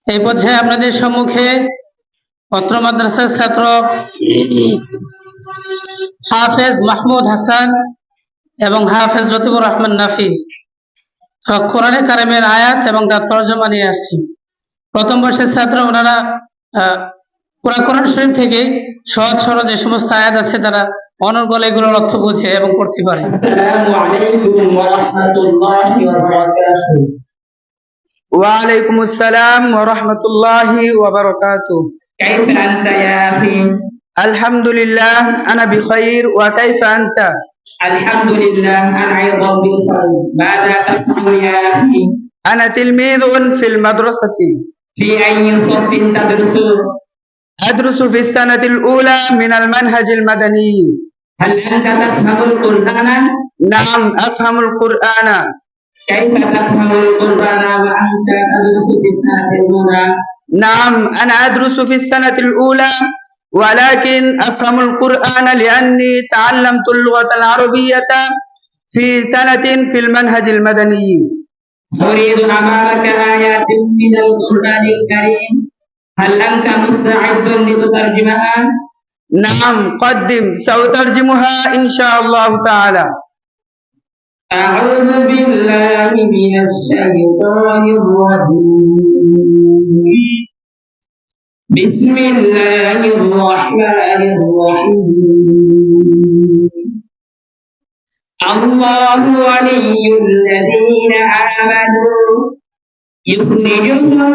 এই পর্যায়ে আপনাদের সম্মুখে অত্র মাদ্রাসার ছাত্র হাফেজ মাহমুদ হাসান এবং হাফেজ লতিফুর রহমান নাফিস কোরআনে কারিমের আয়াত এবং তার তরজমা নিয়ে আসছি। প্রথম বর্ষের ছাত্র, ওনারা কোরআন শরীফ থেকে সহজ সরল যে সমস্ত আয়াত আছে তারা অনর্গল এগুলোর অর্থ বুঝে এবং পড়তে পারে। আসসালামু আলাইকুম ওয়া রাহমাতুল্লাহি ওয়া বারাকাতুহু। وعليكم السلام ورحمة الله وبركاته. كيف أنت يا أخي؟ الحمد لله أنا بخير وكيف أنت؟ الحمد لله أنا أيضا بخير. ماذا تفعل يا أخي؟ أنا تلميذ في المدرسة. في أي صف تدرس؟ أدرس في السنة الأولى من المنهج المدني. هل أنت تفهم القرآن؟ نعم أفهم القرآن. كيف تفهم القرآن وأنت تدرس في السنة الأولى؟ نعم أنا أدرس في السنة الأولى ولكن أفهم القرآن لأني تعلمت اللغة العربية في سنة في المنهج المدني. أريد أمامك آيات من القرآن الكريم، هل أنت مستعد لتترجمها؟ نعم قدم سأترجمها إن شاء الله تعالى. أعوذ بالله من الشيطان الرجيم. بسم الله الرحمن الرحيم. الله ولي الذين آمنوا يخرجهم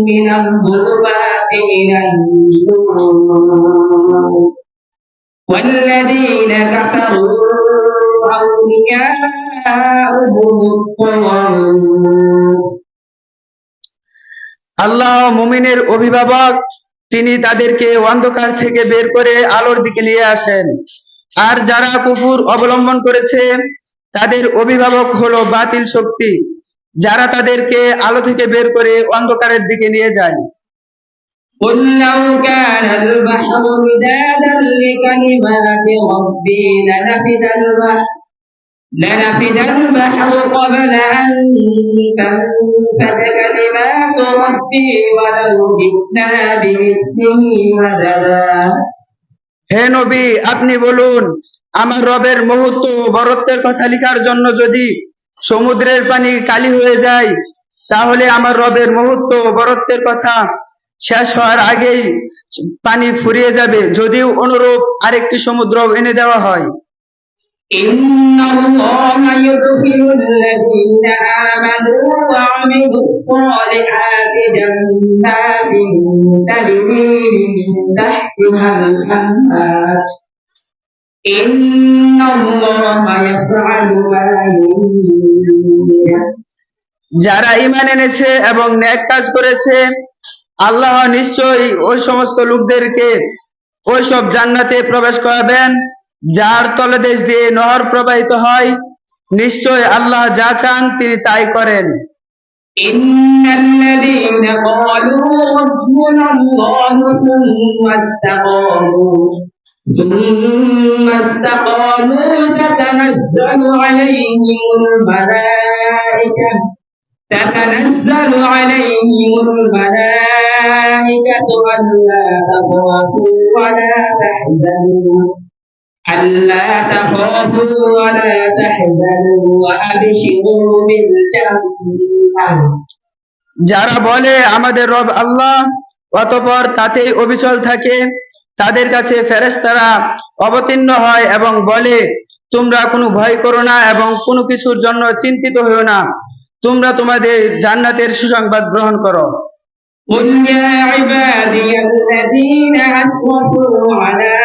من الظلمات إلى النور والذين كفروا أولياؤهم الطاغوت. আল্লাহ মুমিনের অভিভাবক, তিনি তাদেরকে অন্ধকার থেকে বের করে আলোর দিকে নিয়ে আসেন। আর যারা কুফর অবলম্বন করেছে তাদের অভিভাবক হলো বাতিল শক্তি, যারা তাদেরকে আলো থেকে বের করে অন্ধকারের দিকে নিয়ে যায়। قل لو كان البحر مدادا لكلمات ربي لنفد البحر قبل أن تنفد كلمات ربي ولو جئنا بمثله مددا. হে নবী, আপনি বলুন, আমার রবের মহত্ব বরত্বের কথা লেখার জন্য যদি সমুদ্রের পানি কালি হয়ে যায়, তাহলে আমার রবের মহত্ব বরত্বের কথা শেষ হওয়ার আগেই পানি ফুরিয়ে যাবে, যদিও অনুরূপ আরেকটি সমুদ্র এনে দেওয়া হয়। إن الله يدخل الذين آمنوا وعملوا الصالحات جنات تجري من تحتها الأنهار إن الله يفعل ما يريد. যারা ঈমান এনেছে এবং নেক কাজ করেছে, আল্লাহ নিশ্চয়ই ওই সমস্ত লোকদেরকে ওই সব জান্নাতে প্রবেশ করাবেন যার তলদেশ দিয়ে নহর প্রবাহিত হয়। নিশ্চয় আল্লাহ যা চান তিনি তাই করেন। إن الذين قالوا ربنا الله ثم استقاموا تتنزل عليهم الملائكة ألا تخافوا ولا تحزنوا وأبشروا بالجنة. যারা বলে আমাদের রব আল্লাহ, অতঃপর তাতেই অবিচল থাকে, তাদের কাছে ফেরেশতারা অবতীর্ণ হয় এবং বলে, তোমরা কোনো ভয় করো না এবং কোনো কিছুর জন্য চিন্তিত হও না, তোমরা তোমাদের জান্নাতের সুসংবাদ গ্রহণ করো। قل يا عبادي الذين أسرفوا على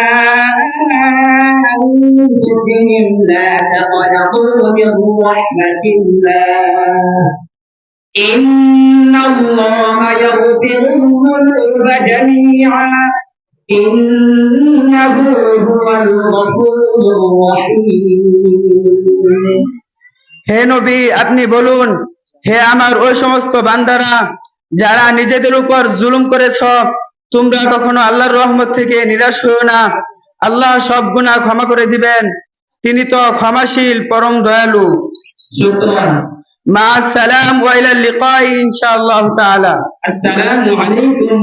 أنفسهم لا تقنطوا من رحمة الله إن الله يغفر الذنوب جميعا إنه هو الغفور الرحيم. হে নবী, আপনি বলুন, হে আমার ওই সমস্ত বান্দারা যারা নিজেদের উপর জুলুম করেছ, তোমরা কখনো আল্লাহর রহমত থেকে নিরাশ হও না, আল্লাহ সব গুনাহ ক্ষমা করে দিবেন, তিনি তো ক্ষমাশীল পরম দয়ালু। মা আসসালাম ওয়া ইলা লিকাই ইনশাআল্লাহ তাআলা। السلام عليكم